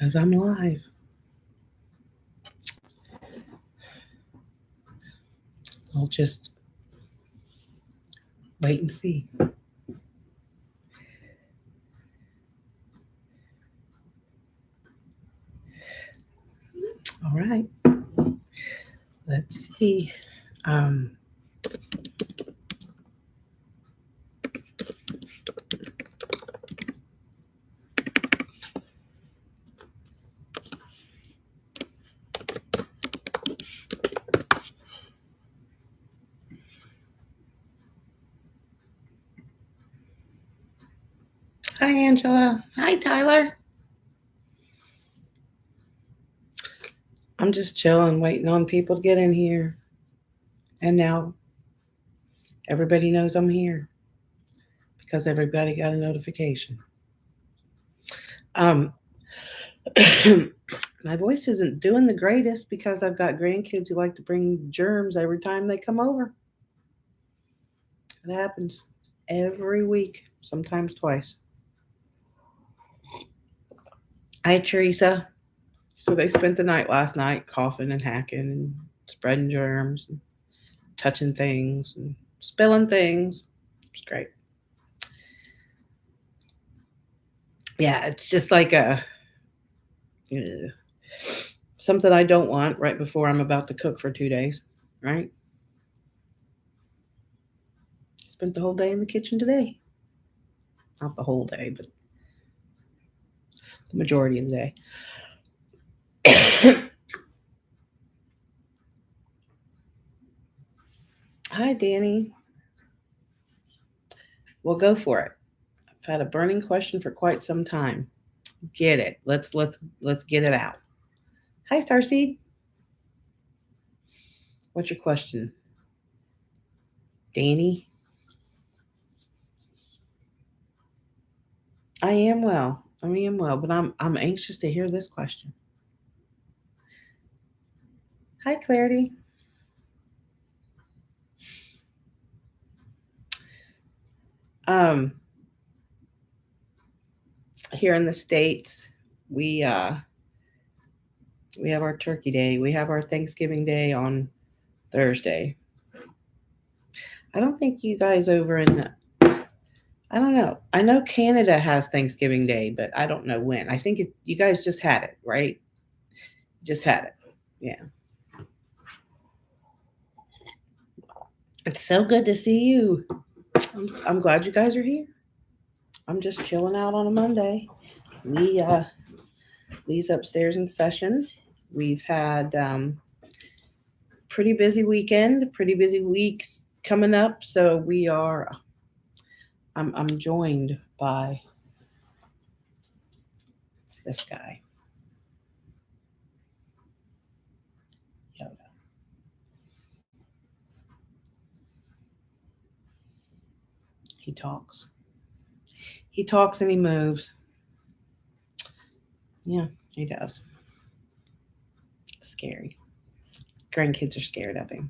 Because I'm live. I'll just wait and see. All right. Let's see. Um, Hi, Angela. Hi, Tyler. I'm just chilling, waiting on people to get in here. And now everybody knows I'm here because everybody got a notification. Um, my voice isn't doing the greatest because I've got grandkids who like to bring germs every time they come over. It happens every week, sometimes twice. Hi, Teresa. So they spent the night last night coughing and hacking and spreading germs, and touching things and spilling things. It's great. Yeah, it's just like a something I don't want right before I'm about to cook for 2 days, right? Spent the whole day in the kitchen today. Not the whole day, but the majority of the day. Hi, Danny. Well, go for it. I've had a burning question for quite some time. Get it. Let's get it out. Hi, Starseed. What's your question, Danny? I am well. I am well, but I'm anxious to hear this question. Hi, Clarity. Um, Here in the States, we uh we have our Turkey Day. We have our Thanksgiving Day on Thursday. I don't think you guys over in I don't know. I know Canada has Thanksgiving Day, but I don't know when. I think you guys just had it, right? Just had it. Yeah. It's so good to see you. I'm glad you guys are here. I'm just chilling out on a Monday. Lee's upstairs in session. We've had pretty busy weekend, pretty busy weeks coming up. So we are. I'm joined by this guy. Yoda. He talks. He talks and he moves. Yeah, he does. Scary. Grandkids are scared of him.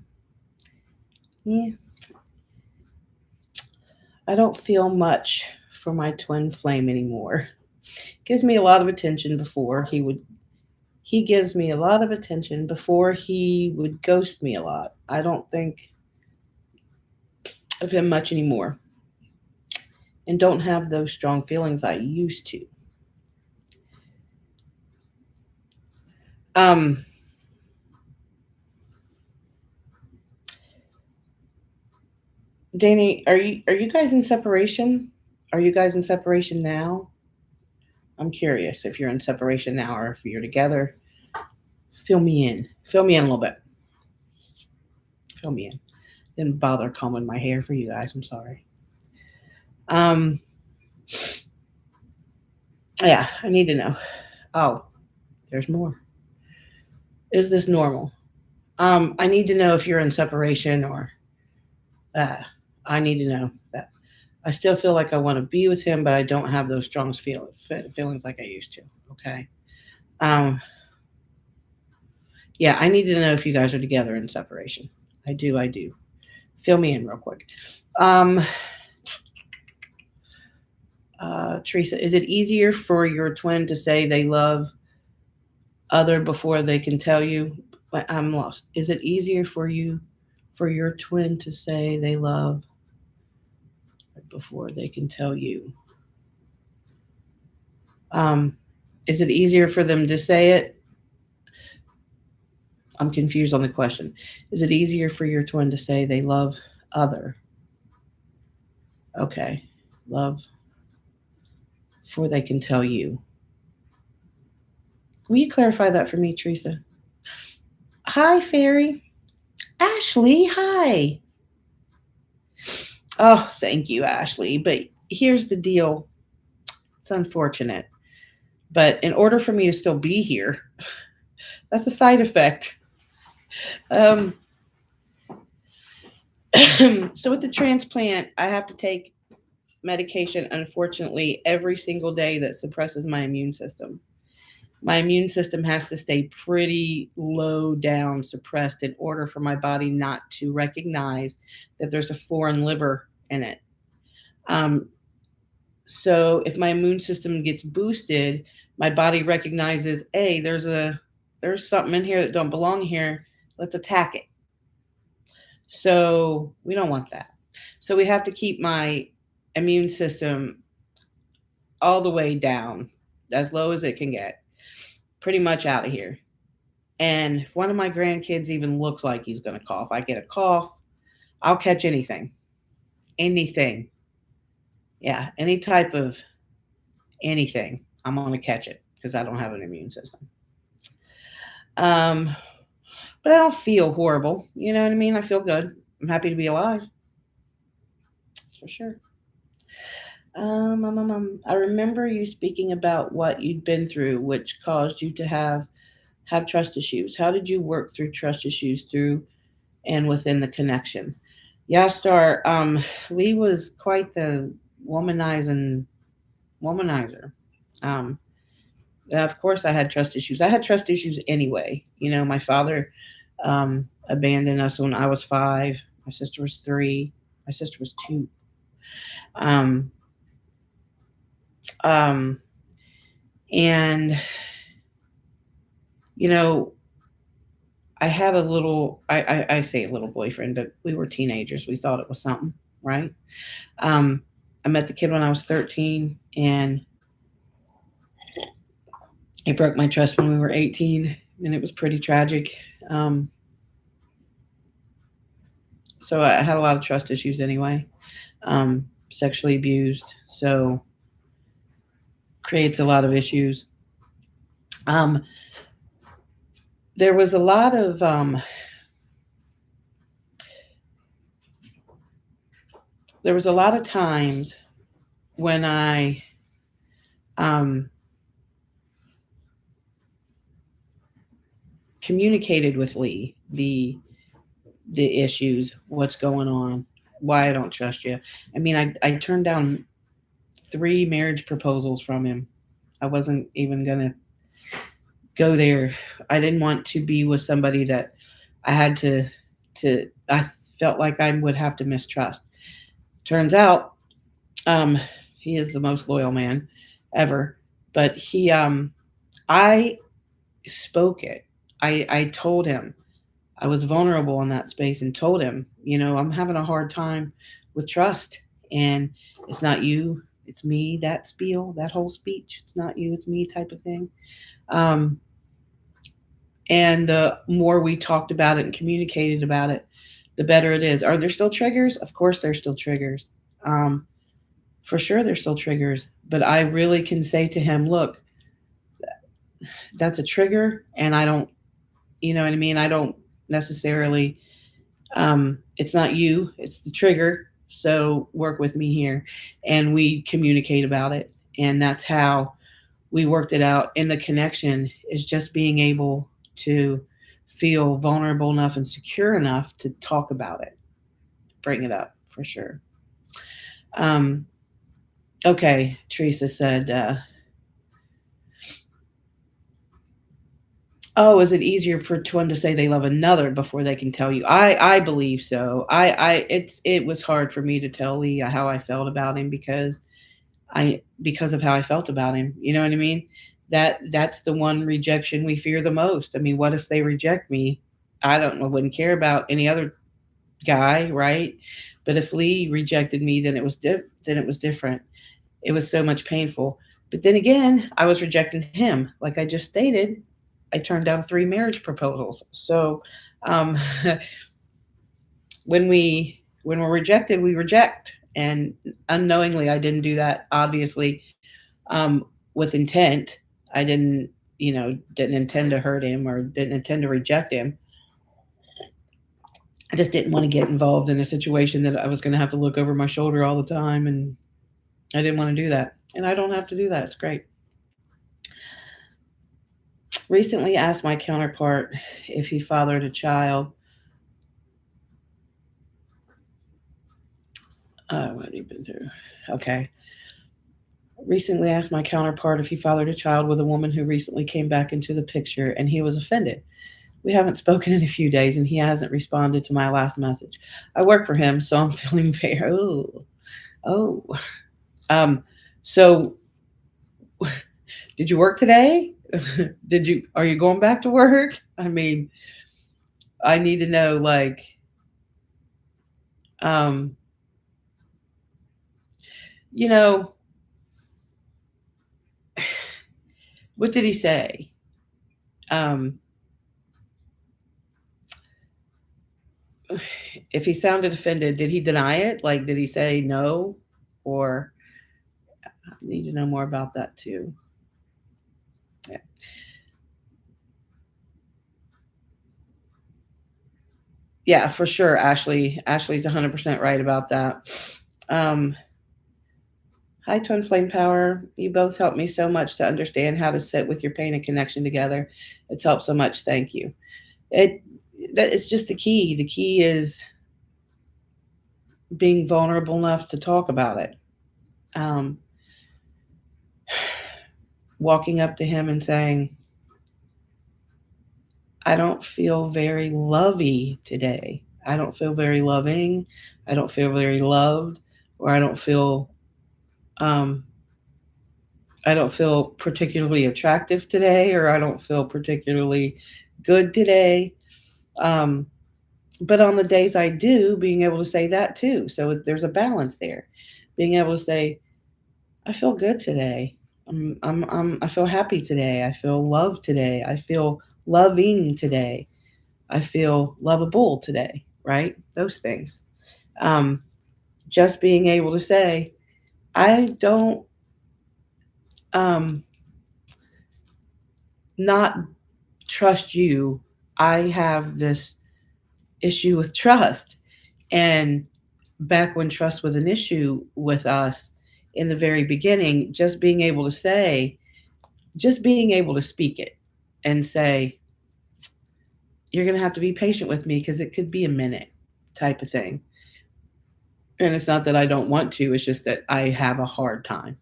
Yeah. I don't feel much for my twin flame anymore. Gives me a lot of attention before he gives me a lot of attention before he would ghost me a lot. I don't think of him much anymore and don't have those strong feelings I used to. Um Danny, are you guys in separation? Are you guys in separation now? I'm curious if you're in separation now or if you're together. Fill me in. Fill me in a little bit. Fill me in. Didn't bother combing my hair for you guys. I'm sorry. Um, yeah, I need to know. Oh, there's more. Is this normal? I need to know if you're in separation or uh, I need to know that. I still feel like I want to be with him, but I don't have those strong feelings like I used to. Okay. Um, yeah, I need to know if you guys are together in separation. I do. I do. Fill me in real quick. Um, Teresa, is it easier for your twin to say they love other before they can tell you? But I'm lost. Is it easier for you, for your twin to say they love before they can tell you? Um, is it easier for them to say it? I'm confused on the question. Is it easier for your twin to say they love other? Okay. Love before they can tell you. Will you clarify that for me, Teresa? Hi, Fairy. Ashley, hi. Oh, thank you, Ashley. But here's the deal. It's unfortunate. But in order for me to still be here, that's a side effect. Um, so with the transplant, I have to take medication, unfortunately, every single day that suppresses my immune system. My immune system has to stay pretty low down, suppressed, in order for my body not to recognize that there's a foreign liver in it. Um, so if my immune system gets boosted, my body recognizes, hey, there's something in here that don't belong here. Let's attack it. So we don't want that. So we have to keep my immune system all the way down, as low as it can get, pretty much out of here. And if one of my grandkids even looks like he's going to cough, I get a cough, I'll catch anything. Anything. Yeah, any type of anything, I'm going to catch it because I don't have an immune system. Um, but I don't feel horrible. You know what I mean? I feel good. I'm happy to be alive. That's for sure. I remember you speaking about what you'd been through, which caused you to have trust issues. How did you work through trust issues through and within the connection? Yeah, Star. Lee was quite the womanizing womanizer. Um, of course, I had trust issues. I had trust issues anyway. You know, my father abandoned us when I was 5. My sister was 3. My sister was 2. Um, um, and you know, I had a little. I say a little boyfriend, but we were teenagers. We thought it was something, right? Um, I met the kid when I was 13, and it broke my trust when we were 18, and it was pretty tragic. Um, so I had a lot of trust issues anyway. Sexually abused, so creates a lot of issues. Um, there was a lot of there was a lot of times when I um, communicated with Lee the issues, what's going on, why I don't trust you. I mean, I turned down 3 marriage proposals from him. I wasn't even gonna go there. I didn't want to be with somebody that I had to I felt like I would have to mistrust. Turns out, um, he is the most loyal man ever. But I spoke it. I told him I was vulnerable in that space and told him, I'm having a hard time with trust, and it's not you, it's me. That spiel, that whole speech, it's not you, it's me, type of thing. Um, and the more we talked about it and communicated about it, the better it is. Are there still triggers? Of course, there's still triggers. Um, for sure, there's still triggers. But I really can say to him, look, that's a trigger, and I don't, you know what I mean? I don't necessarily, it's not you, it's the trigger. So work with me here. And we communicate about it. And that's how we worked it out. And the connection is just being able to feel vulnerable enough and secure enough to talk about it, bring it up for sure. Um, okay, Teresa said, oh, is it easier for one to say they love another before they can tell you? I believe so. It was hard for me to tell Lee how I felt about him because of how I felt about him. You know what I mean? That's the one rejection we fear the most. I mean, what if they reject me? I wouldn't care about any other guy, right? But if Lee rejected me, then it was different. It was so much painful. But then again, I was rejecting him. Like I just stated, I turned down 3 marriage proposals. So um, when we're rejected, we reject. And unknowingly, I didn't do that. Obviously, um, with intent. I didn't intend to hurt him or didn't intend to reject him. I just didn't want to get involved in a situation that I was going to have to look over my shoulder all the time, and I didn't want to do that. And I don't have to do that. It's great. Recently asked my counterpart if he fathered a child. What had he been through? Okay. Recently asked my counterpart if he fathered a child with a woman who recently came back into the picture, and he was offended. We haven't spoken in a few days, and he hasn't responded to my last message. I work for him, so I'm feeling very oh. Um, so did you work today? Are you going back to work? I mean, I need to know, like, um, you know, what did he say? Um, if he sounded offended, did he deny it? Like, did he say no? Or I need to know more about that too. Yeah. Yeah, for sure, Ashley. Ashley's 100% right about that. Um, Hi, Twin Flame Power. You both helped me so much to understand how to sit with your pain and connection together. It's helped so much. Thank you. It that it's just the key. The key is being vulnerable enough to talk about it. Um, Walking up to him and saying, "I don't feel very lovey today. I don't feel very loving. I don't feel very loved, or um, I don't feel particularly attractive today, or I don't feel particularly good today." Um, but on the days I do, being able to say that too. So there's a balance there. Being able to say, I feel good today. I feel happy today. I feel loved today. I feel loving today. I feel lovable today, right? Those things. Um, just being able to say, I don't um, not trust you. I have this issue with trust. And back when trust was an issue with us in the very beginning, just being able to speak it and say, you're going to have to be patient with me because it could be a minute type of thing. And it's not that I don't want to, it's just that I have a hard time.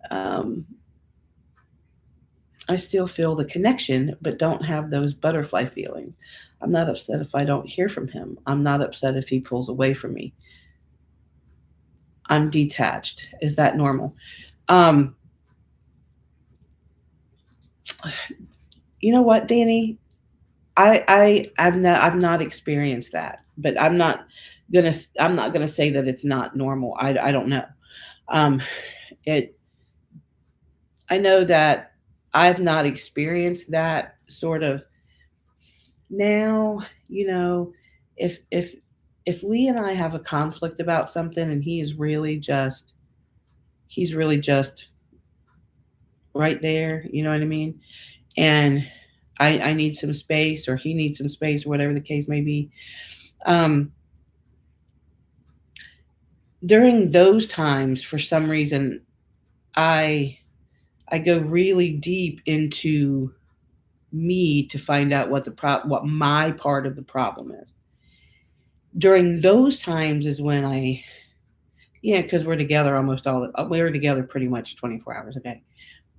Um, I still feel the connection, but don't have those butterfly feelings. I'm not upset if I don't hear from him. I'm not upset if he pulls away from me. I'm detached. Is that normal? Um, you know what, Danny? I've not experienced that, but I'm not gonna say that it's not normal. I don't know. Um, it I know that I've not experienced that sort of. Now, you know, if Lee and I have a conflict about something and he's really just right there, you know what I mean? And I need some space or he needs some space or whatever the case may be. Um, During those times, for some reason, I I go really deep into me to find out what my part of the problem is. During those times is when yeah, because we're together pretty much 24 hours a day.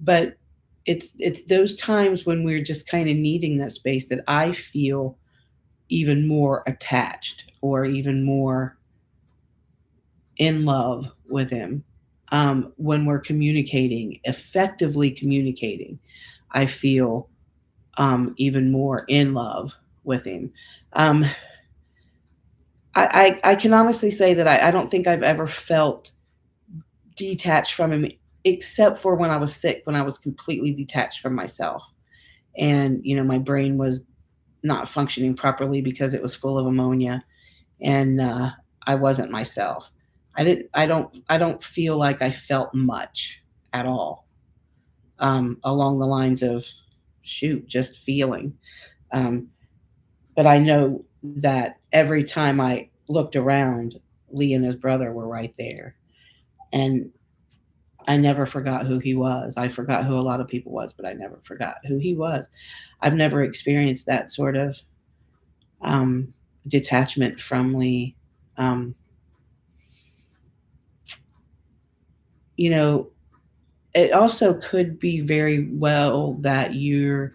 But it's those times when we're just kind of needing that space that I feel even more attached or even more in love with him. when we're communicating, effectively communicating, I feel even more in love with him. Um, I can honestly say that I don't think I've ever felt detached from him, except for when I was sick, when I was completely detached from myself. And, my brain was not functioning properly because it was full of ammonia, and I wasn't myself. I don't feel like I felt much at all, along the lines of, shoot, just feeling. Um, but I know that every time I looked around, Lee and his brother were right there. And I never forgot who he was. I forgot who a lot of people was, but I never forgot who he was. I've never experienced that sort of um, detachment from Lee. Um, you know, it also could be very well that you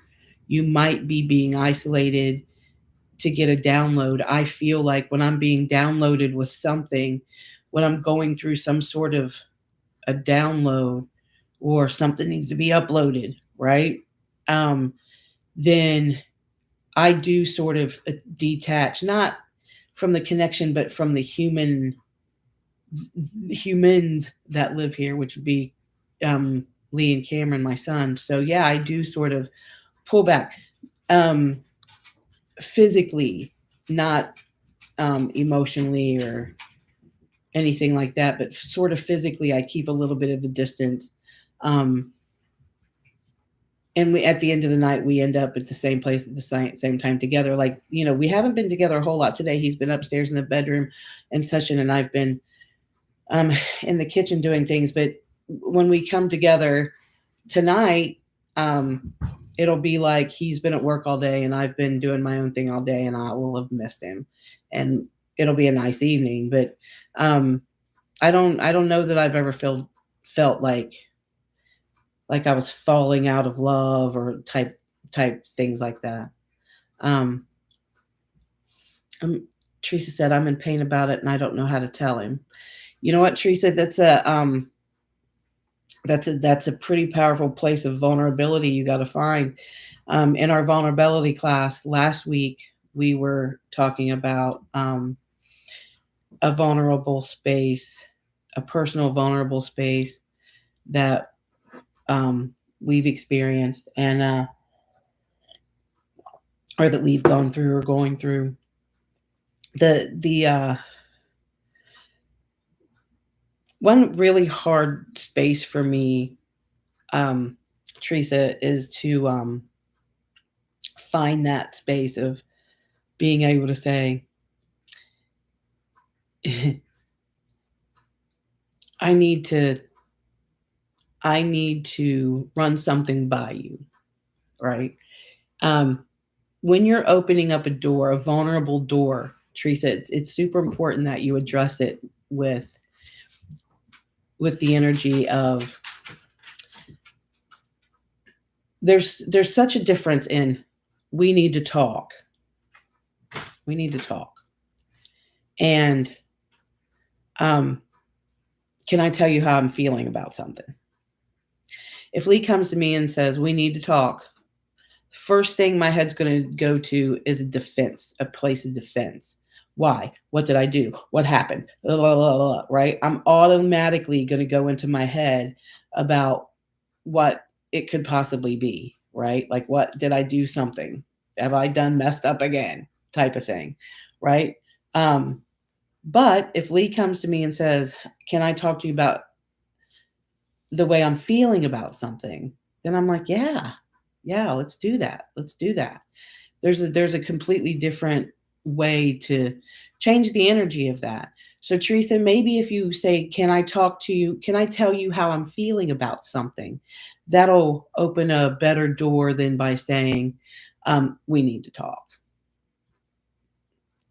might be being isolated to get a download. I feel like when I'm being downloaded with something, when I'm going through some sort of a download, or something needs to be uploaded, right? Um, then I do sort of detach, not from the connection, but from the humans that live here, which would be um, Lee and Cameron, my son. So yeah, I do sort of pull back, um, physically, not emotionally or anything like that, but sort of physically, I keep a little bit of a distance. Um, and we, at the end of the night, we end up at the same place at the same time together. Like, we haven't been together a whole lot today. He's been upstairs in the bedroom and such, and I've been um, in the kitchen doing things. But when we come together tonight, um, it'll be like he's been at work all day and I've been doing my own thing all day, and I will have missed him. And it'll be a nice evening. But um, I don't know that I've ever felt like I was falling out of love or type things like that. Um, um, Teresa said, "I'm in pain about it, and I don't know how to tell him." You know what, Teresa? That's a pretty powerful place of vulnerability you got to find. In our vulnerability class last week, we were talking about a vulnerable space, a personal vulnerable space that um, we've experienced, and or that we've gone through or going through. The one really hard space for me, um, Teresa, is to find that space of being able to say, I need to I need to run something by you, right? Um, when you're opening up a door, a vulnerable door, Teresa, it's super important that you address it with the energy of, there's such a difference in, we need to talk. We need to talk. And um, can I tell you how I'm feeling about something? If Lee comes to me and says, we need to talk, first thing my head's going to go to is a defense, a place of defense. Why? What did I do? What happened? Blah, blah, blah, blah, right? I'm automatically going to go into my head about what it could possibly be, right? Like, what did I do something? Have I done messed up again? Type of thing, right? Um, but if Lee comes to me and says, can I talk to you about the way I'm feeling about something? Then I'm like, yeah, yeah, let's do that. Let's do that. There's a completely different way to change the energy of that. So Teresa, maybe if you say, can I talk to you? Can I tell you how I'm feeling about something? That'll open a better door than by saying, we need to talk.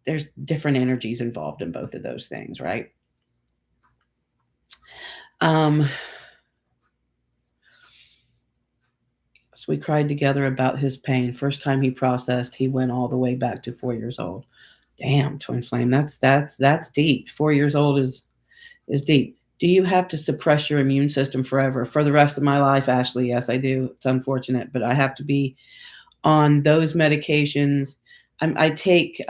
There's different energies involved in both of those things, right? Um, so we cried together about his pain. First time he processed, he went all the way back to 4 years old. Damn, twin flame, that's deep. 4 years old is deep. Do you have to suppress your immune system forever? For the rest of my life, Ashley, yes, I do. It's unfortunate, but I have to be on those medications. I take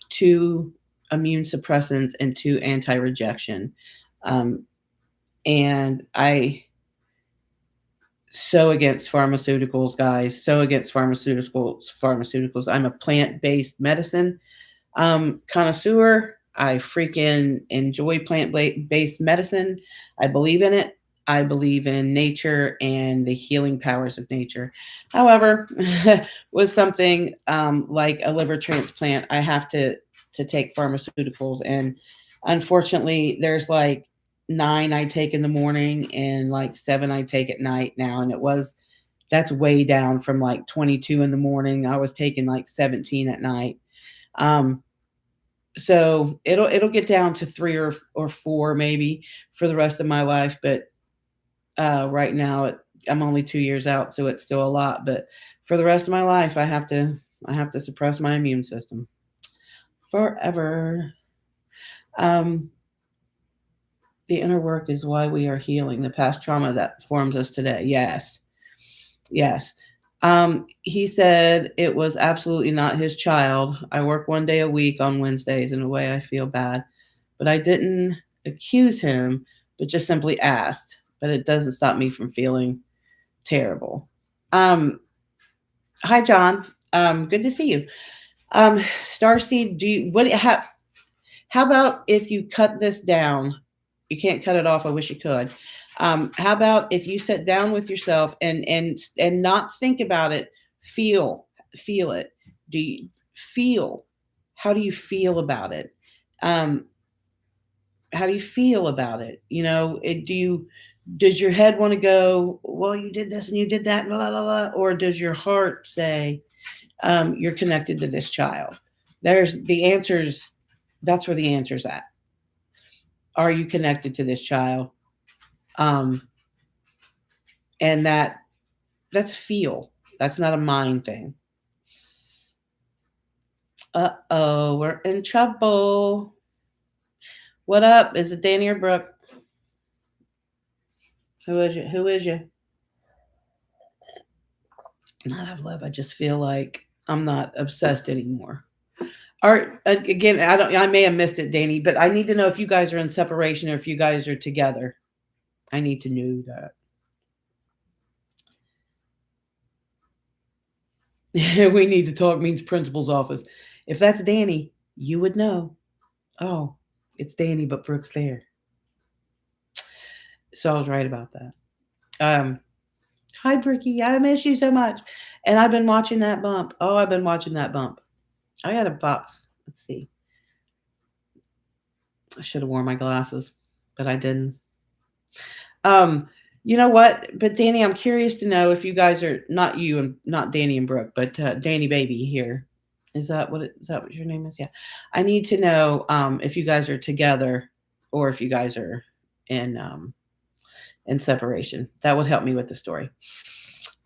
two immune suppressants and two anti rejection. Um, and I so against pharmaceuticals, guys. So against pharmaceuticals. Pharmaceuticals. I'm a plant based medicine connoisseur. I freaking enjoy plant based medicine. I believe in it. I believe in nature and the healing powers of nature. However, with something like a liver transplant, I have to take pharmaceuticals, and unfortunately, there's like 9 I take in the morning and like 7 I take at night now, and that's way down from like 22 in the morning. I was taking like 17 at night. Um, so it'll get down to 3 or 4 maybe for the rest of my life, but right now I'm only 2 years out, so it's still a lot. But for the rest of my life, I have to suppress my immune system forever. Um, the inner work is why we are healing the past trauma that forms us today. Yes, yes. He said it was absolutely not his child. I work 1 day a week on Wednesdays. In a way, I feel bad, but I didn't accuse him, but just simply asked. But it doesn't stop me from feeling terrible. Um, Hi, John. Good to see you. Starseed, do you what? How about if you cut this down? You can't cut it off. I wish you could. How about if you sit down with yourself and not think about it, feel it. Do you feel? How do you feel about it? Um, how do you feel about it? Does your head want to go, well, you did this and you did that, blah, blah, blah, or does your heart say, you're connected to this child? There's the answers. That's where the answer's at. Are you connected to this child? Um, and that's feel. That's not a mind thing. Uh-oh, we're in trouble. What up? Is it Danny or Brooke? Who is you? Who is you? Not have love. I just feel like I'm not obsessed anymore. Or again, I don't. I may have missed it, Danny, but I need to know if you guys are in separation or if you guys are together. I need to know that. We need to talk means principal's office. If that's Danny, you would know. Oh, it's Danny, but Brooke's there. So I was right about that. Hi, Bricky. I miss you so much. And I've been watching that bump. Oh, I've been watching that bump. I got a box. Let's see. I should have worn my glasses, but I didn't. Um, you know what? But Danny, I'm curious to know if you guys are not you and not Danny and Brooke, but Danny Baby here. Is that what your name is? Yeah. I need to know if you guys are together or if you guys are in in separation. That would help me with the story.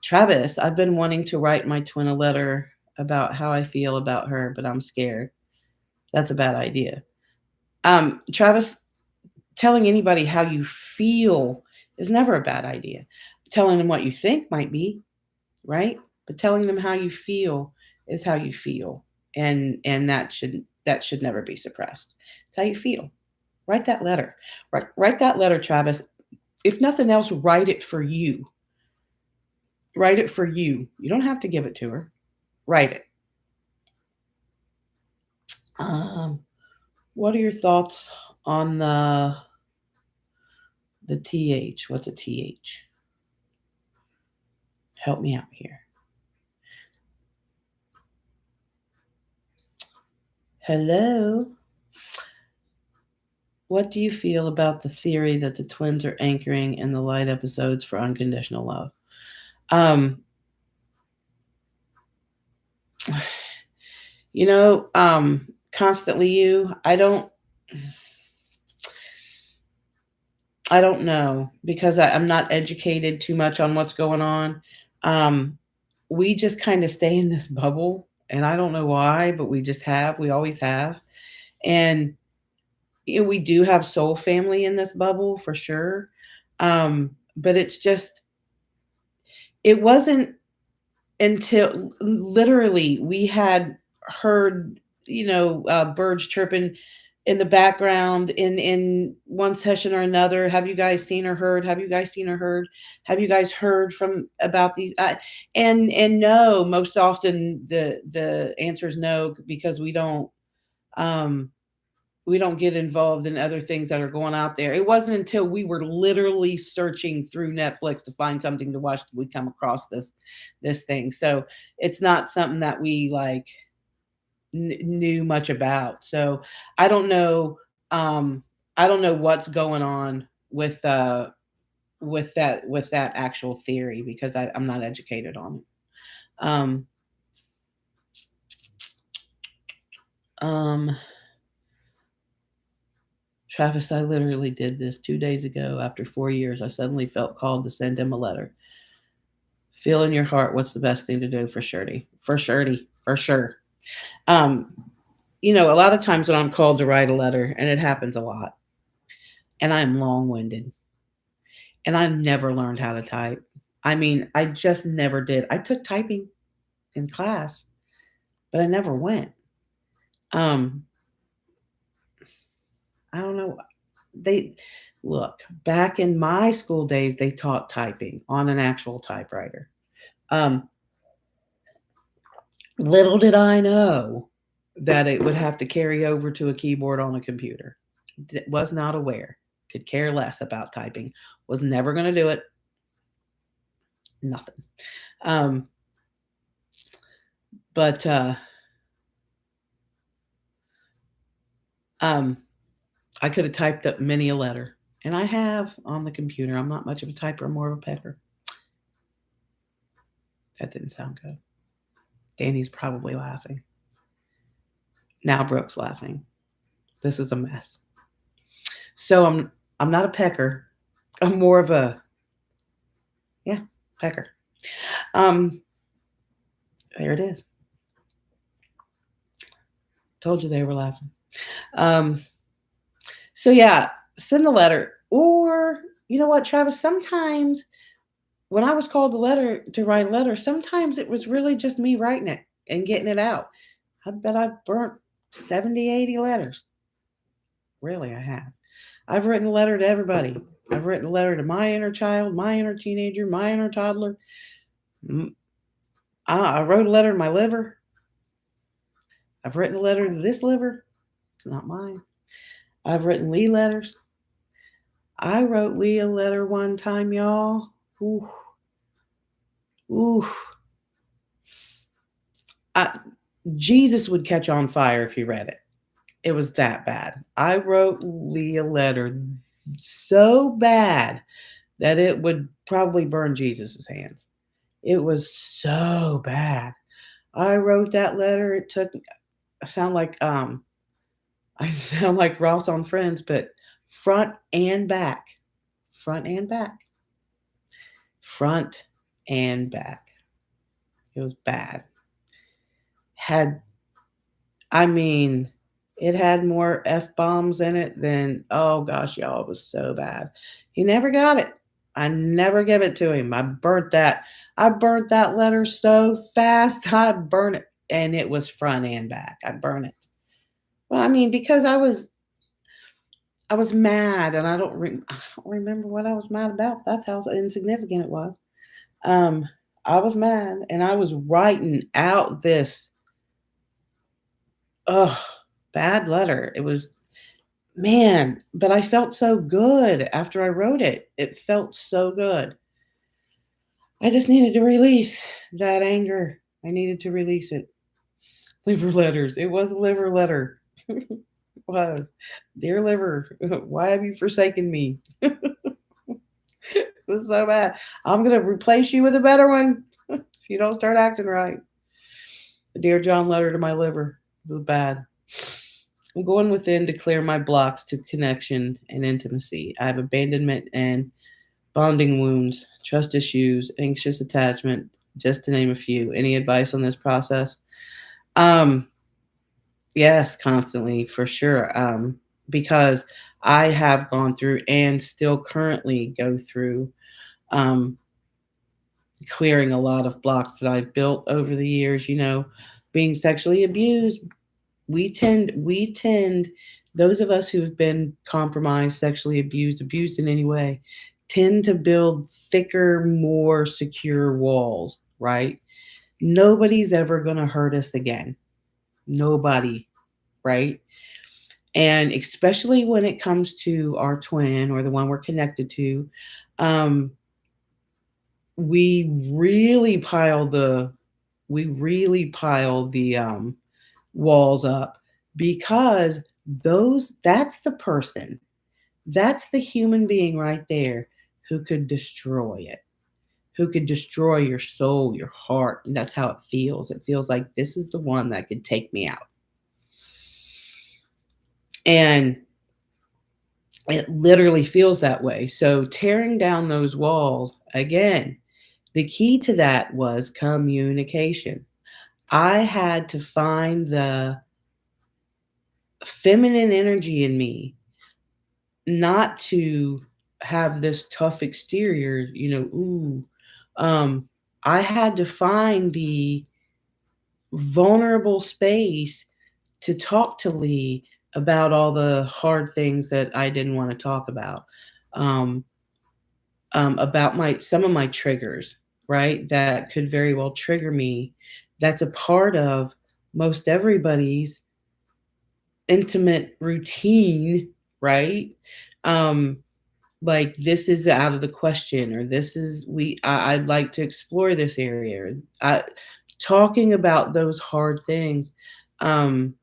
Travis, I've been wanting to write my twin a letter about how I feel about her, but I'm scared. That's a bad idea. Travis, telling anybody how you feel is never a bad idea. Telling them what you think might be, right? But telling them how you feel is how you feel. And that should never be suppressed. It's how you feel. Write that letter. Write that letter, Travis. If nothing else, write it for you. Write it for you. You don't have to give it to her. Write it. Um, what are your thoughts on the TH? What's a TH? Help me out here. Hello. What do you feel about the theory that the twins are anchoring in the light episodes for unconditional love? Um, Constantly you. I don't know because I'm not educated too much on what's going on. Um, we just kind of stay in this bubble, and I don't know why, but we always have, and We do have soul family in this bubble for sure. But it's just, it wasn't until literally we had heard, birds chirping in the background in one session or another. Have you guys seen or heard? Have you guys seen or heard? Have you guys heard from about these? And no, most often the answer is no, because um we don't get involved in other things that are going out there. It wasn't until we were literally searching through Netflix to find something to watch that we come across this thing. So it's not something that we like knew much about. So I don't know. I don't know what's going on with that actual theory, because I'm not educated on it. Um, um, Travis, I literally did this 2 days ago. After 4 years, I suddenly felt called to send him a letter. Feel in your heart what's the best thing to do for Shirty. For Shirty, for sure. Um, a lot of times when I'm called to write a letter, and it happens a lot, and I'm long winded, and I never learned how to type. I mean, I just never did. I took typing in class, but I never went. Um, I don't know. They look back in my school days, they taught typing on an actual typewriter. Um, Little did I know that it would have to carry over to a keyboard on a computer. Was not aware. Could care less about typing. Was never going to do it. Nothing. Um, but um, I could have typed up many a letter, and I have on the computer. I'm not much of a typer. I'm more of a pecker. That didn't sound good. Danny's probably laughing. Now Brooke's laughing. This is a mess. So I'm not a pecker. I'm more of a, yeah, pecker. Um, there it is. Told you they were laughing. Um, so yeah, send a letter. Or you know what, Travis? Sometimes when I was called to write a letter, sometimes it was really just me writing it and getting it out. I bet I've burnt 70, 80 letters. Really, I have. I've written a letter to everybody. I've written a letter to my inner child, my inner teenager, my inner toddler. I wrote a letter to my liver. I've written a letter to this liver. It's not mine. I've written Lee letters. I wrote Lee a letter one time, y'all. Ooh, ooh. I, Jesus would catch on fire if he read it. It was that bad. I wrote Lee a letter so bad that it would probably burn Jesus's hands. It was so bad. I wrote that letter. It took. I sound like I sound like Ross on Friends, but front and back, front and back, front and back. It was bad. Had I mean, it had more f bombs in it than, oh gosh, y'all, it was so bad. He never got it. I never give it to him. I burnt that. I burnt that letter so fast. I burned it, and it was front and back. I burned it. Well, I mean, because I was mad, and I don't remember what I was mad about. That's how insignificant it was. Um, I was mad, and I was writing out this ugh bad letter. It was, man, but I felt so good after I wrote it. It felt so good. I just needed to release that anger. I needed to release it. Liver letters. It was a liver letter. It was. Dear liver, why have you forsaken me? It was so bad. I'm going to replace you with a better one if you don't start acting right. Dear John letter to my liver. It was bad. I'm going within to clear my blocks to connection and intimacy. I have abandonment and bonding wounds, trust issues, anxious attachment, just to name a few. Any advice on this process? Um, yes, constantly, for sure. because I have gone through and still currently go through um, clearing a lot of blocks that I've built over the years. Being sexually abused, we tend, those of us who've been compromised, sexually abused in any way, tend to build thicker, more secure walls, right? Nobody's ever going to hurt us again. Nobody, right? And especially when it comes to our twin or the one we're connected to, um, we really pile the we really pile the walls up, because that's the person, that's the human being right there who could destroy it, who could destroy your soul, your heart. And that's how it feels. It feels like this is the one that could take me out. And it literally feels that way. So tearing down those walls, again, the key to that was communication. I had to find the feminine energy in me, not to have this tough exterior, ooh. Um, I had to find the vulnerable space to talk to Lee about all the hard things that I didn't want to talk about. Um, about my some of my triggers, right? That could very well trigger me. That's a part of most everybody's intimate routine, right? Um, like, this is out of the question, or this is I'd like to explore this area. Talking about those hard things, um,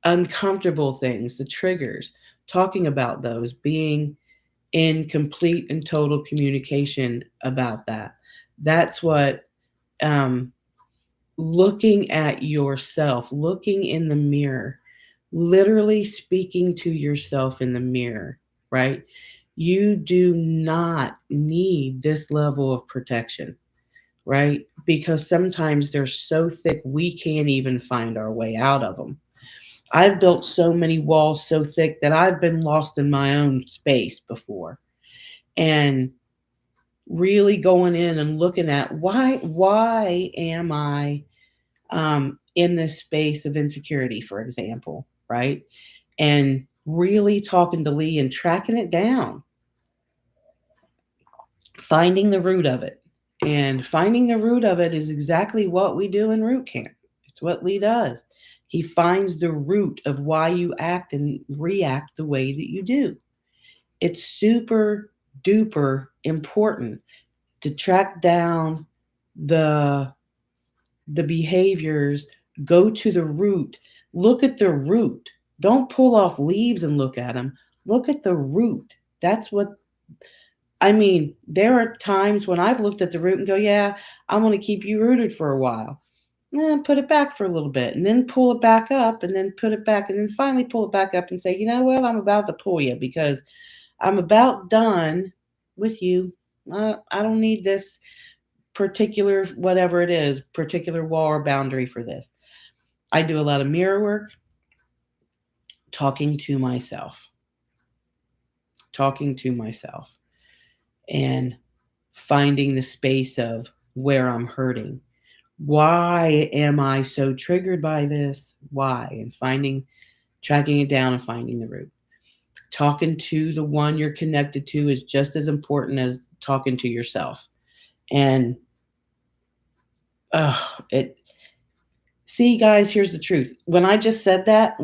uncomfortable things, the triggers, talking about those, being in complete and total communication about that. That's what, um, looking at yourself, looking in the mirror, literally speaking to yourself in the mirror, right? You do not need this level of protection, right? Because sometimes they're so thick we can't even find our way out of them. I've built so many walls so thick that I've been lost in my own space before. And really going in and looking at why am I in this space of insecurity, for example, right? And really talking to Lee and tracking it down, finding the root of it. And finding the root of it is exactly what we do in root camp. It's what Lee does. He finds the root of why you act and react the way that you do. It's super duper important to track down the the behaviors, go to the root, look at the root. Don't pull off leaves and look at them. Look at the root. That's what I mean. There are times when I've looked at the root and go, yeah, I'm going to keep you rooted for a while. And then put it back for a little bit, and then pull it back up, and then put it back, and then finally pull it back up and say, you know what, I'm about to pull you because I'm about done with you. I don't need this particular, whatever it is, particular wall or boundary for this. I do a lot of mirror work, talking to myself, talking to myself, and finding the space of where I'm hurting. Why am I so triggered by this? Why? And tracking it down and finding the root. Talking to the one you're connected to is just as important as talking to yourself. And it see, guys, here's the truth. When I just said that,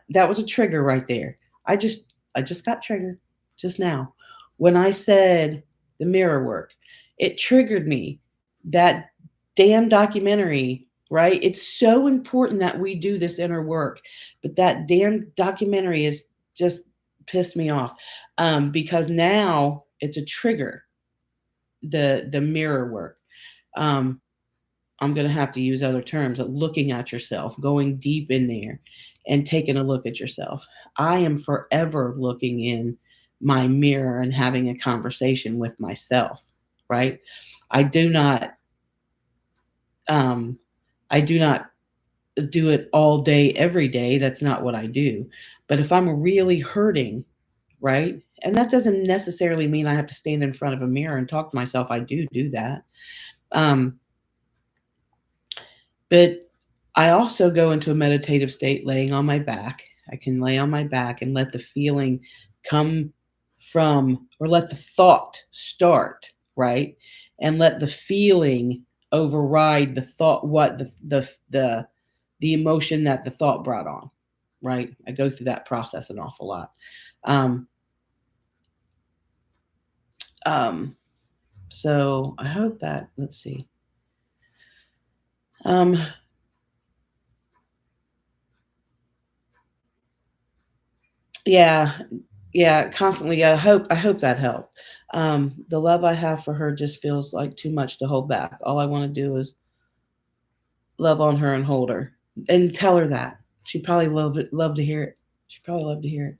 that was a trigger right there. I just I just got triggered just now. When I said the mirror work, it triggered me. That damn documentary, right? It's so important that we do this inner work, but that damn documentary is just pissed me off, because now it's a trigger. The mirror work. Um, I'm going to have to use other terms, of looking at yourself, going deep in there and taking a look at yourself. I am forever looking in my mirror and having a conversation with myself, right? I do not, um, I do not do it all day, every day. That's not what I do. But if I'm really hurting, right? And that doesn't necessarily mean I have to stand in front of a mirror and talk to myself. I do that. Um, but I also go into a meditative state laying on my back. I can lay on my back and let the feeling come from, or let the thought start, right? And let the feeling override the thought, what the emotion that the thought brought on, right? I go through that process an awful lot. Um, um, so I hope that, let's see. Um, yeah, yeah, constantly. I hope that helped. The love I have for her just feels like too much to hold back. All I want to do is love on her and hold her and tell her that. She'd probably love to hear it. She'd probably love to hear it.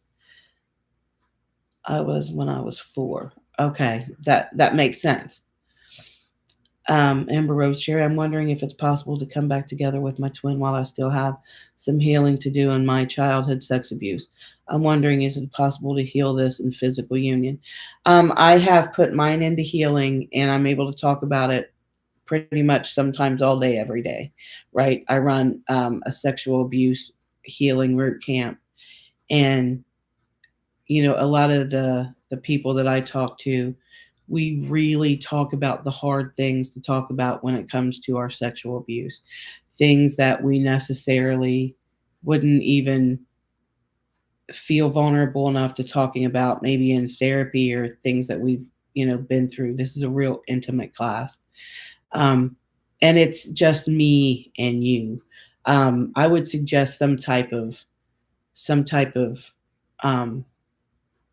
I was when I was 4. Okay, that makes sense. Amber Rose Sherry, I'm wondering if it's possible to come back together with my twin while I still have some healing to do in my childhood sex abuse. I'm wondering, is it possible to heal this in physical union? I have put mine into healing and I'm able to talk about it pretty much sometimes all day, every day, right? I run a sexual abuse healing root camp. And a lot of the people that I talk to, we really talk about the hard things to talk about when it comes to our sexual abuse, things that we necessarily wouldn't even feel vulnerable enough to talking about maybe in therapy, or things that we've been through. This is a real intimate class. um, and it's just me and you. I would suggest some type of um,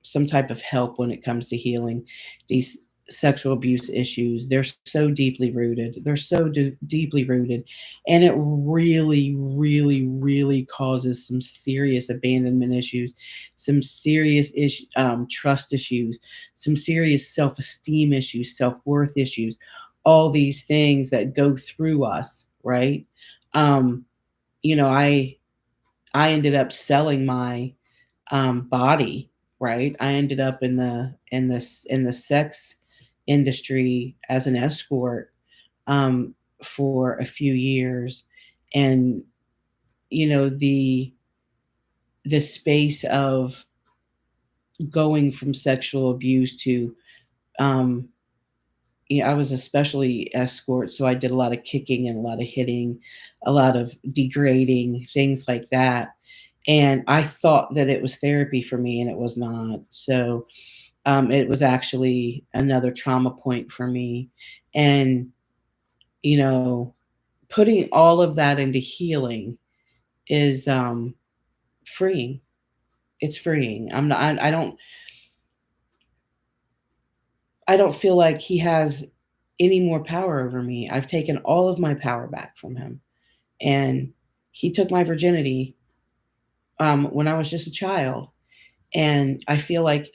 some type of help when it comes to healing these sexual abuse issues. They're so deeply rooted. They're so deeply rooted. And it really, really, really causes some serious abandonment issues, some serious trust issues, some serious self esteem issues, self worth issues, all these things that go through us, right? Um, I ended up selling my body, right? I ended up in the sex industry as an escort for a few years. And the space of going from sexual abuse to um, I was especially escort, so I did a lot of kicking and a lot of hitting, a lot of degrading, things like that. And I thought that it was therapy for me, and it was not. So it was actually another trauma point for me. And, you know, putting all of that into healing is freeing. It's freeing. I'm not, I don't feel like he has any more power over me. I've taken all of my power back from him. And he took my virginity when I was just a child. And I feel like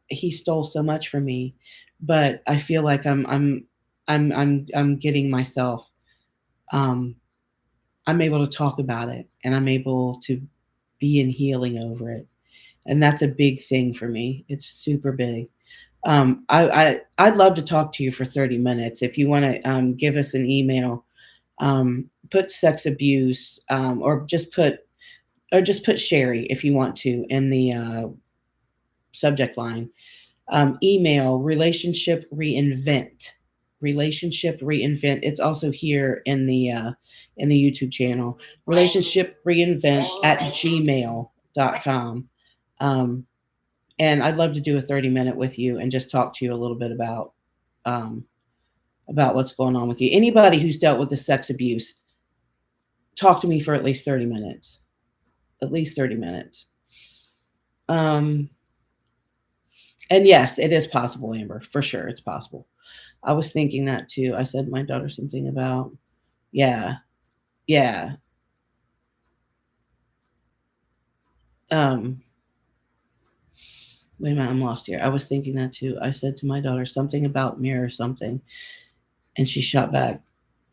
he stole so much from me, but I feel like I'm getting myself um I'm able to talk about it, and I'm able to be in healing over it. And that's a big thing for me. It's super big. I'd love to talk to you for 30 minutes. If you want to give us an email, put sex abuse, or just put Sherry if you want to in the subject line. Email relationship reinvent. It's also here in the YouTube channel, relationship reinvent at gmail.com. um, and I'd love to do a 30-minute with you and just talk to you a little bit um, about what's going on with you. Anybody who's dealt with the sex abuse, talk to me for at least 30 minutes. At least 30 minutes. um, and yes, it is possible, Amber, for sure. It's possible. I was thinking that too. I said to my daughter something about, yeah, yeah. Um, Wait a minute, I'm lost here. I was thinking that too. I said to my daughter something about mirror something, and she shot back.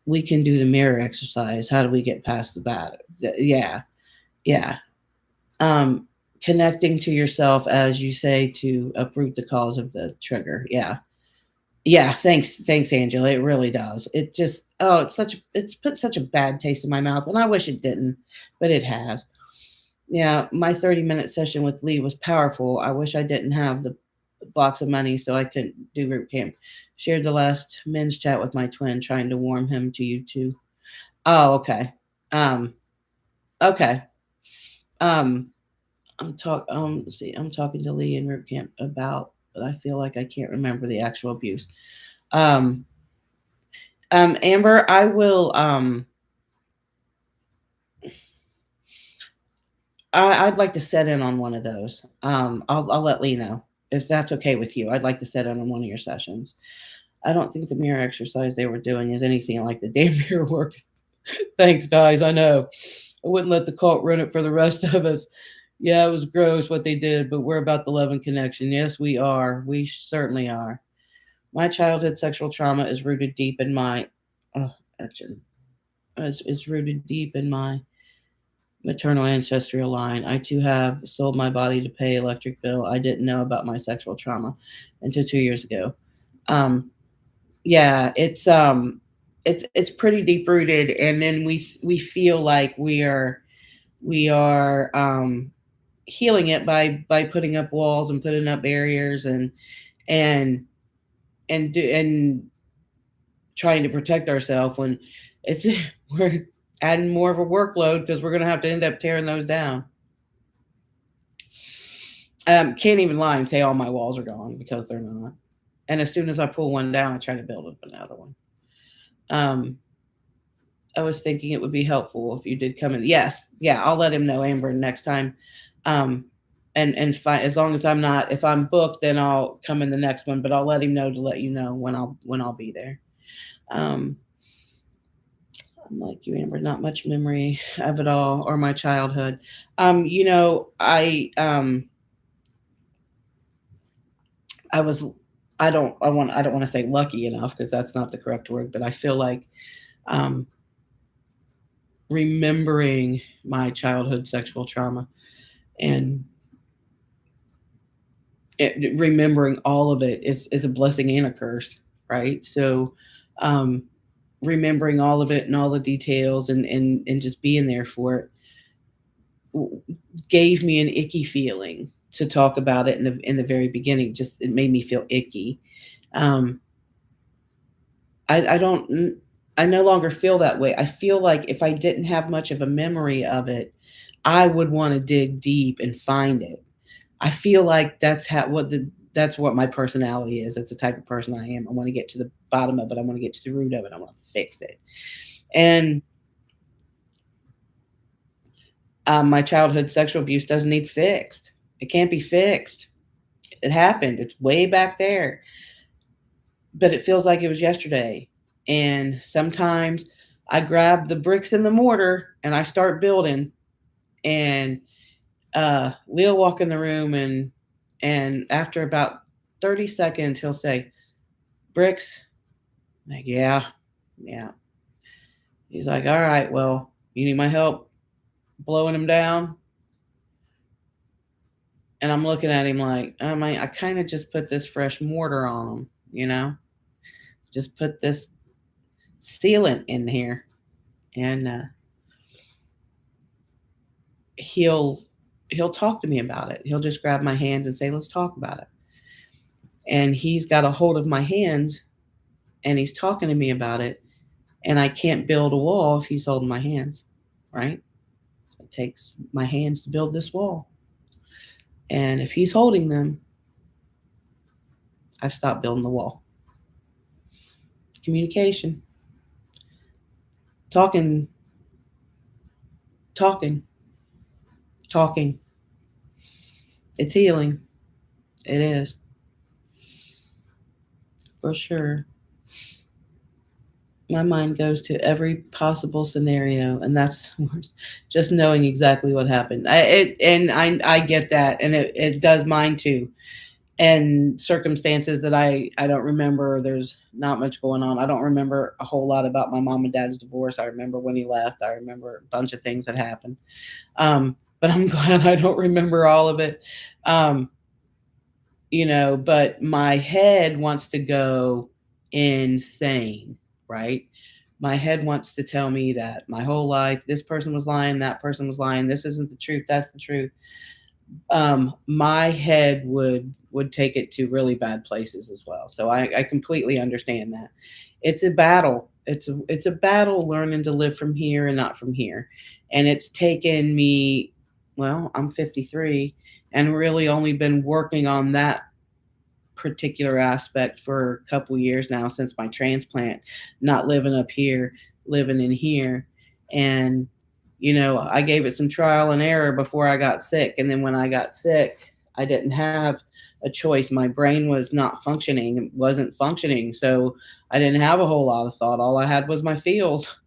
we can do the mirror exercise. How do we get past the bad? Yeah, yeah. Um, Connecting to yourself, as you say, to uproot the cause of the trigger. Yeah, yeah. Thanks, Angela. It really does. It just, oh, it's put such a bad taste in my mouth, and I wish it didn't, but it has. Yeah, my 30-minute session with Lee was powerful. I wish I didn't have the blocks of money so I couldn't do group camp. Shared the last men's chat with my twin, trying to warm him to you too. Oh, okay. Um, okay. Um, let's see, I'm talking to Lee in group camp about, but I feel like I can't remember the actual abuse. Um, Amber, I'd like to set in on one of those. I'll let Lee know if that's okay with you. I'd like to set in on one of your sessions. I don't think the mirror exercise they were doing is anything like the damn mirror work. Thanks, guys. I know. I wouldn't let the cult run it for the rest of us. Yeah, it was gross what they did, but we're about the love and connection. Yes, we are. We certainly are. My childhood sexual trauma is rooted deep in my. Oh, actually, it's rooted deep in my maternal ancestral line. I too have sold my body to pay electric bill. I didn't know about my sexual trauma until 2 years ago. Um, yeah, it's pretty deep rooted, and then we feel like we are healing it by putting up walls and putting up barriers and and trying to protect ourselves when it's we're adding more of a workload because we're going to have to end up tearing those down. Can't even lie and say all my walls are gone because they're not. And as soon as I pull one down, I try to build up another one. Um, I was thinking it would be helpful if you did come in. Yes, yeah, I'll let him know, Amber, next time. Um, and as long as I'm not, if I'm booked, then I'll come in the next one. But I'll let him know to let you know when I'll be there. Um, I'm like you, Amber. Not much memory of it all or my childhood. You know, I was I don't want to say lucky enough because that's not the correct word, but I feel like um, remembering my childhood sexual trauma and remembering all of it is a blessing and a curse, right? So, um, remembering all of it and all the details and just being there for it gave me an icky feeling to talk about it in the very beginning. Just it made me feel icky. Um, I don't. I no longer feel that way. I feel like if I didn't have much of a memory of it, I would want to dig deep and find it. I feel like that's what my personality is. That's the type of person I am. I want to get to the bottom of it. I want to get to the root of it. I want to fix it. And my childhood sexual abuse doesn't need fixed. It can't be fixed. It happened. It's way back there. But it feels like it was yesterday. And sometimes I grab the bricks and the mortar and I start building. And Lee'll walk in the room and after about 30 seconds he'll say, "Bricks?" I'm like, yeah, yeah. He's like, all right, well, you need my help blowing him down? And I'm looking at him like, I kind of just put this fresh mortar on him, you know, just put this sealant in here, and he'll he'll talk to me about it. He'll just grab my hands and say, "Let's talk about it." And he's got a hold of my hands, and he's talking to me about it, and I can't build a wall if he's holding my hands, right? It takes my hands to build this wall, and if he's holding them, I've stopped building the wall. Communication, talking, talking, talking. It's healing. It is, for sure. My mind goes to every possible scenario, and that's just knowing exactly what happened. I get that, and it does mine too. and circumstances that I don't remember. There's not much going on. I don't remember a whole lot about my mom and dad's divorce. I remember when he left. I remember a bunch of things that happened. But I'm glad I don't remember all of it. Um, but my head wants to go insane, right? My head wants to tell me that my whole life this person was lying, that person was lying, this isn't the truth, that's the truth. My head would take it to really bad places as well. So I completely understand that. It's a battle. It's a battle learning to live from here and not from here. And it's taken me, well, I'm 53 and really only been working on that particular aspect for a couple years now since my transplant, not living up here, living in here. And, I gave it some trial and error before I got sick. And then when I got sick, I didn't have a choice. My brain was not functioning, it wasn't functioning. So I didn't have a whole lot of thought. All I had was my feels.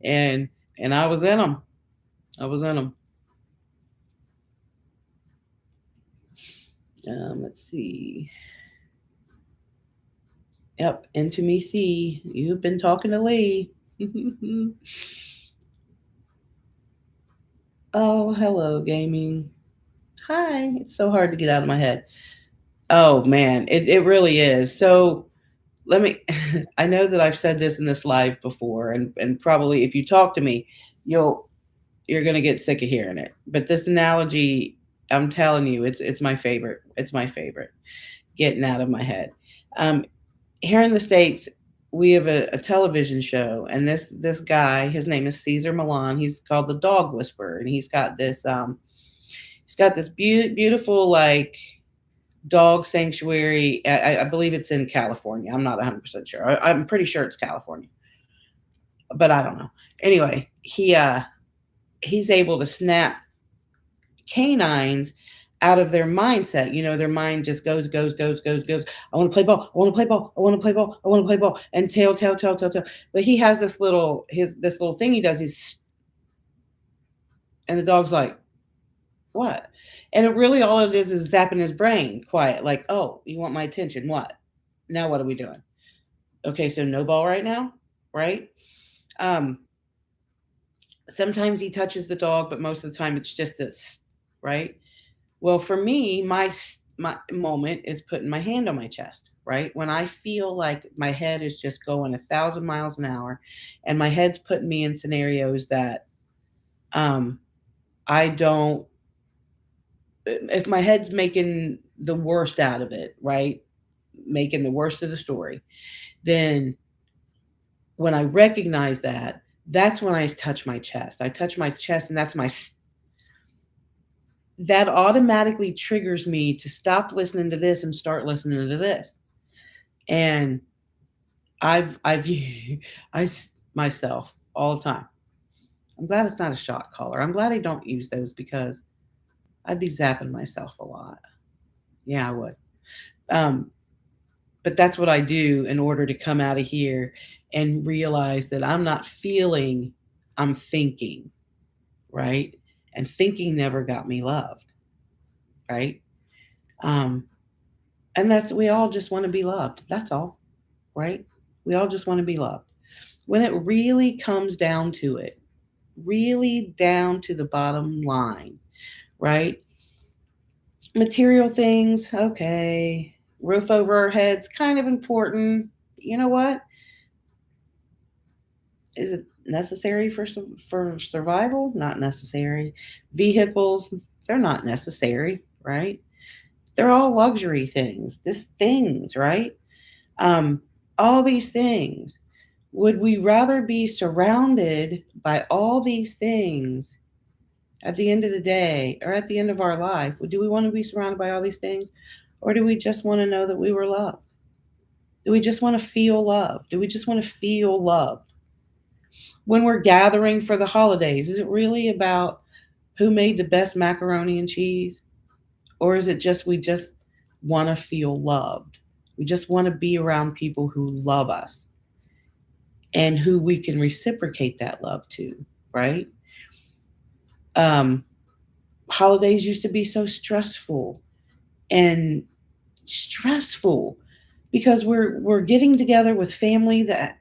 And I was in them. I was in them. Let's see. Yep, into me see. You've been talking to Lee. Oh, hello, gaming. Hi. It's so hard to get out of my head. Oh man, it really is. So let me I know that I've said this in this live before, and probably if you talk to me, you're gonna get sick of hearing it. But this analogy, I'm telling you, it's my favorite. It's my favorite. Getting out of my head. Um, Here in the States, we have a television show, and this guy, his name is Caesar Milan. He's called the Dog Whisperer, and he's got this beautiful like dog sanctuary. I believe it's in California. I'm not 100% sure. I'm pretty sure it's California, but I don't know. Anyway, he's able to snap canines out of their mindset. Their mind just goes, goes, goes, goes, goes. I want to play ball. I want to play ball. I want to play ball. I want to play ball. And tail, tail, tail, tail, tail. But he has this little thing he does. And the dog's like, what? And it really all it is zapping his brain quiet. Like, oh, you want my attention? What? Now what are we doing? Okay, so no ball right now, right? Um, Sometimes he touches the dog, but most of the time it's just this, right? Well, for me, my moment is putting my hand on my chest, right? When I feel like my head is just going 1,000 miles an hour, and my head's putting me in scenarios that um, I don't. If my head's making the worst out of it, right, making the worst of the story, then when I recognize that, that's when I touch my chest. I touch my chest, and that automatically triggers me to stop listening to this and start listening to this. And I've myself all the time. I'm glad it's not a shot collar. I'm glad I don't use those because I'd be zapping myself a lot. Yeah, I would. Um, but that's what I do in order to come out of here and realize that I'm not feeling, I'm thinking, right? And thinking never got me loved, right? Um, and that's we all just want to be loved. That's all, right? We all just want to be loved. When it really comes down to it, really down to the bottom line, right? Material things, okay. Roof over our heads, kind of important. You know what? Is it necessary for survival? Not necessary. Vehicles, they're not necessary, right? They're all luxury things. This things, right? Um, all these things. Would we rather be surrounded by all these things at the end of the day or at the end of our life? Do we want to be surrounded by all these things? Or do we just want to know that we were loved? Do we just want to feel loved? Do we just want to feel loved? When we're gathering for the holidays, is it really about who made the best macaroni and cheese? Or is it just we just want to feel loved? We just want to be around people who love us and who we can reciprocate that love to, right? Um, Holidays used to be so stressful, and stressful because we're getting together with family that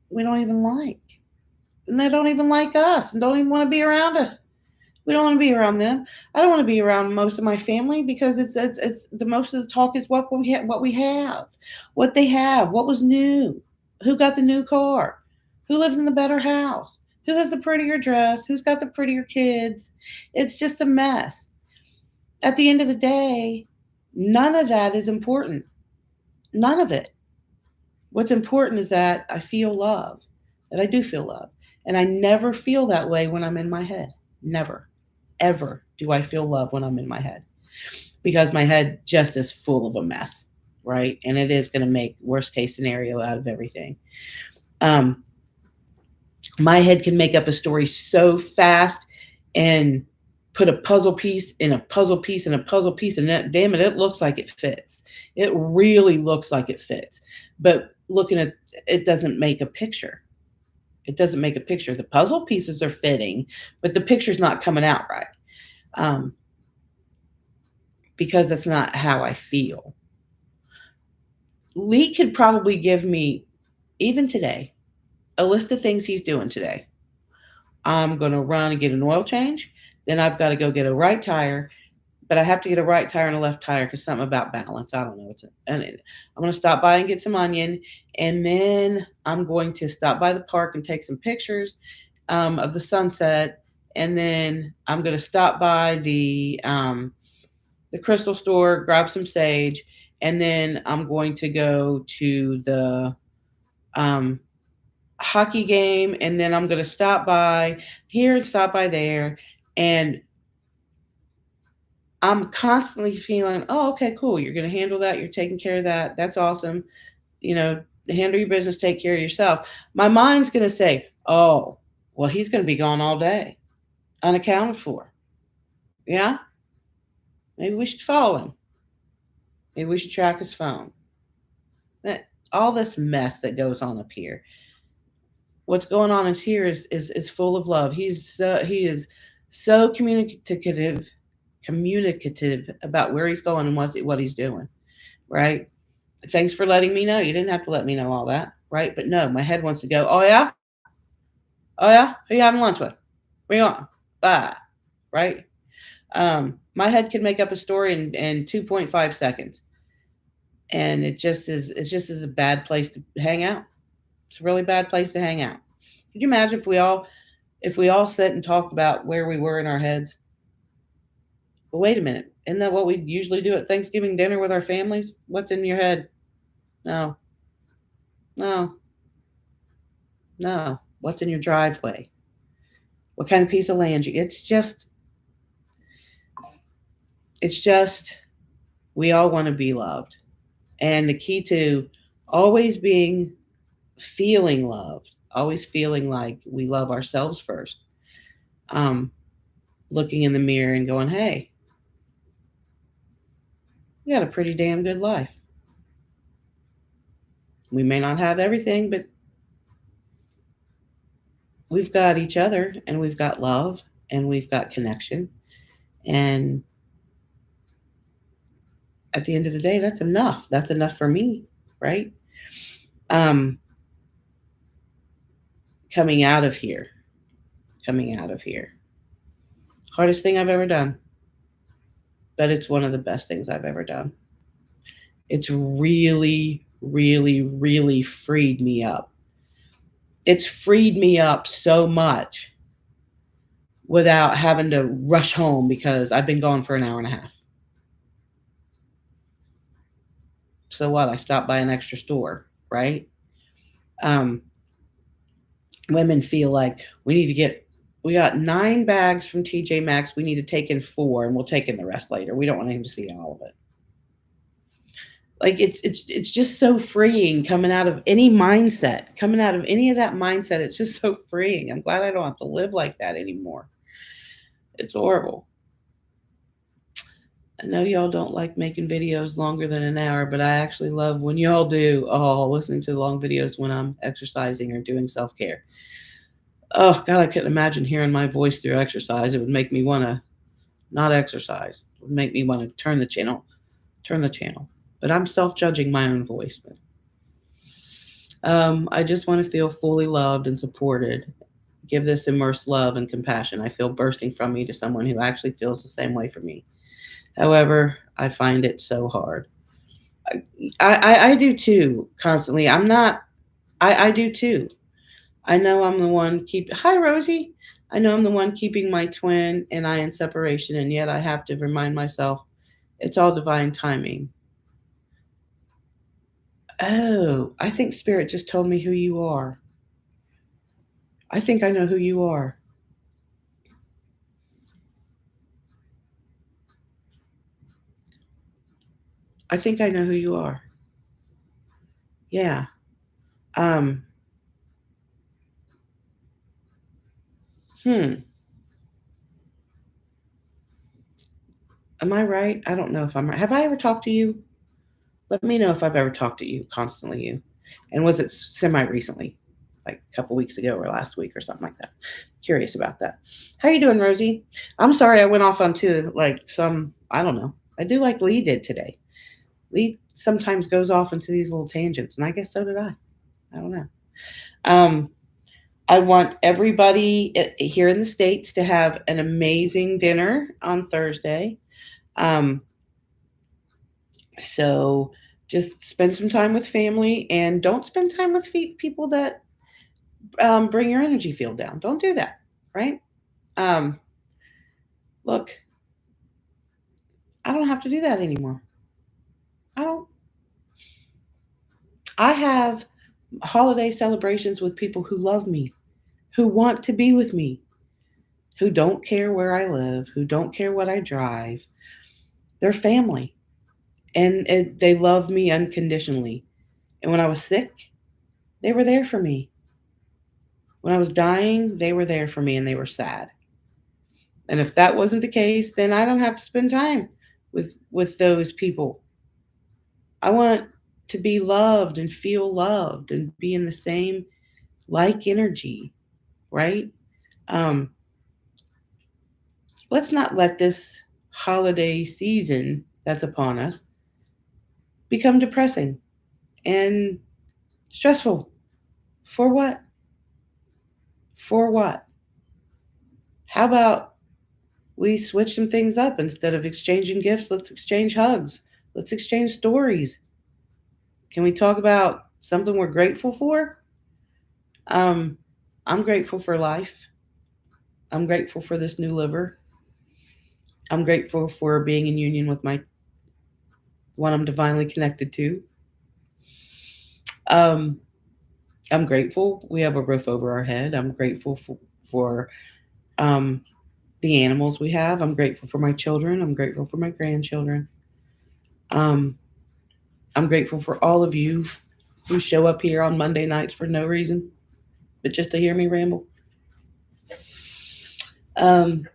we don't even like, and they don't even like us and don't even want to be around us. We don't want to be around them. I don't want to be around most of my family because it's the most of the talk is what we have, what they have, what was new, who got the new car, who lives in the better house, who has the prettier dress, who's got the prettier kids. It's just a mess. At the end of the day, none of that is important. None of it. What's important is that I feel love, that I do feel love. And I never feel that way when I'm in my head. Never, ever do I feel love when I'm in my head because my head just is full of a mess, right? And it is going to make worst case scenario out of everything. Um, my head can make up a story so fast and put a puzzle piece in a puzzle piece and a puzzle piece, and that, damn it, it looks like it fits. It really looks like it fits. But looking at it doesn't make a picture. It doesn't make a picture. The puzzle pieces are fitting, but the picture's not coming out right. Um, because that's not how I feel. Lee could probably give me, even today, a list of things he's doing today. I'm going to run and get an oil change. Then I've got to go get a right tire, but I have to get a right tire and a left tire because something about balance. I don't know. I'm going to stop by and get some onion, and then I'm going to stop by the park and take some pictures of the sunset, and then I'm going to stop by the crystal store, grab some sage, and then I'm going to go to the um, hockey game, and then I'm going to stop by here and stop by there, and I'm constantly feeling, oh, okay, cool. You're going to handle that. You're taking care of that. That's awesome. You know, handle your business, take care of yourself. My mind's going to say, oh, well, he's going to be gone all day, unaccounted for. Yeah, maybe we should follow him. Maybe we should track his phone. All this mess that goes on up here. What's going on is here is full of love. He is so communicative about where he's going and what he's doing. Right? Thanks for letting me know. You didn't have to let me know all that, right? But no, my head wants to go. Oh yeah, who you having lunch with? Where you going? Bye, right? My head can make up a story in 2.5 seconds, and it's just a bad place to hang out. It's a really bad place to hang out. Could you imagine if we all sit and talked about where we were in our heads? But wait a minute, isn't that what we usually do at Thanksgiving dinner with our families? What's in your head? No, no, no. What's in your driveway? What kind of piece of land you? It's just we all want to be loved, and the key to always being feeling loved, always feeling like we love ourselves first. Um, Looking in the mirror and going, "Hey, we got a pretty damn good life. We may not have everything, but we've got each other, and we've got love, and we've got connection, and at the end of the day, that's enough. That's enough for me, right? Um, coming out of here, coming out of here. Hardest thing I've ever done, but it's one of the best things I've ever done. It's really, really, really freed me up. It's freed me up so much without having to rush home because I've been gone for an hour and a half. So what? I stopped by an extra store, right? Um, Women feel like we got 9 bags from TJ Maxx. We need to take in 4, and we'll take in the rest later. We don't want him to see all of it. Like it's just so freeing coming out of any mindset, coming out of any of that mindset. It's just so freeing. I'm glad I don't have to live like that anymore. It's horrible. I know y'all don't like making videos longer than an hour, but I actually love when y'all do. Oh, listening to the long videos when I'm exercising or doing self care. Oh God, I couldn't imagine hearing my voice through exercise. It would make me want to not exercise. It would make me want to turn the channel. Turn the channel. but I'm self-judging my own voice. I just want to feel fully loved and supported. Give this immersed love and compassion I feel bursting from me to someone who actually feels the same way for me. However, I find it so hard. I do too, constantly. I'm not, I do too. I know I'm the one hi Rosie. I know I'm the one keeping my twin and I in separation, and yet I have to remind myself it's all divine timing. Oh, I think Spirit just told me who you are. I think I know who you are. I think I know who you are. Yeah. Um, hmm. Am I right? I don't know if I'm right. Have I ever talked to you? Let me know if I've ever talked to you, constantly you. And was it semi recently? Like a couple weeks ago or last week or something like that. Curious about that. How you doing, Rosie? I'm sorry I went off onto like some I don't know. I do like Lee did today. Lee sometimes goes off into these little tangents, and I guess so did I. I don't know. Um, I want everybody here in the States to have an amazing dinner on Thursday. Um, so just spend some time with family and don't spend time with people that bring your energy field down. Don't do that, right? Um, look, I don't have to do that anymore. I don't. I have holiday celebrations with people who love me, who want to be with me, who don't care where I live, who don't care what I drive. They're family, and they love me unconditionally. And when I was sick, they were there for me. When I was dying, they were there for me, and they were sad. And if that wasn't the case, then I don't have to spend time with those people. I want to be loved and feel loved and be in the same like energy, right? Um, let's not let this holiday season that's upon us become depressing and stressful. For what? For what? How about we switch some things up? Instead of exchanging gifts, let's exchange hugs. Let's exchange stories. Can we talk about something we're grateful for? Um, I'm grateful for life. I'm grateful for this new liver. I'm grateful for being in union with my one I'm divinely connected to. Um, I'm grateful we have a roof over our head. I'm grateful for um, the animals we have. I'm grateful for my children. I'm grateful for my grandchildren. Um, I'm grateful for all of you who show up here on Monday nights for no reason, but just to hear me ramble. Um,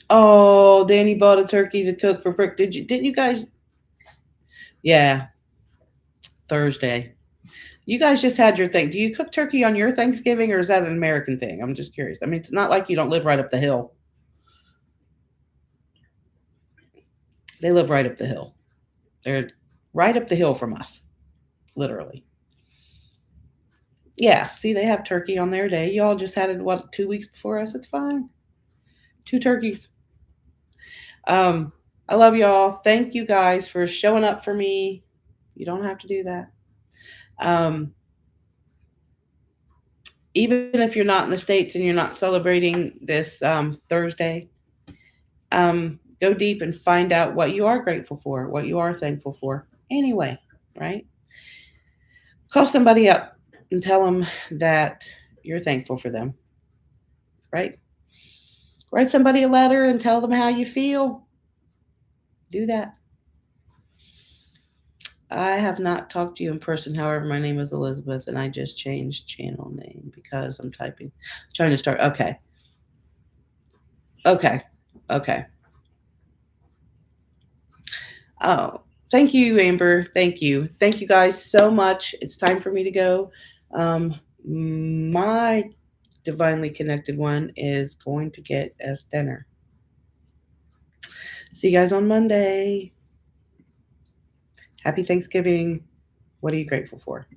oh, Danny bought a turkey to cook for Brooke. Didn't you guys? Yeah, Thursday. You guys just had your thing. Do you cook turkey on your Thanksgiving, or is that an American thing? I'm just curious. I mean, it's not like you don't live right up the hill. They live right up the hill. They're right up the hill from us, literally. Yeah, see, they have turkey on their day. Y'all just had it, what, 2 weeks before us? It's fine. Two turkeys. Um, I love y'all. Thank you guys for showing up for me. You don't have to do that. Um, even if you're not in the States and you're not celebrating this Thursday, go deep and find out what you are grateful for, what you are thankful for. Anyway, right? Call somebody up and tell them that you're thankful for them, right? Write somebody a letter and tell them how you feel. Do that. I have not talked to you in person. However, my name is Elizabeth, and I just changed channel name because I'm trying to start. Okay. Okay. Okay. Oh, thank you, Amber. Thank you. Thank you guys so much. It's time for me to go. My divinely connected one is going to get us dinner. See you guys on Monday. Happy Thanksgiving. What are you grateful for?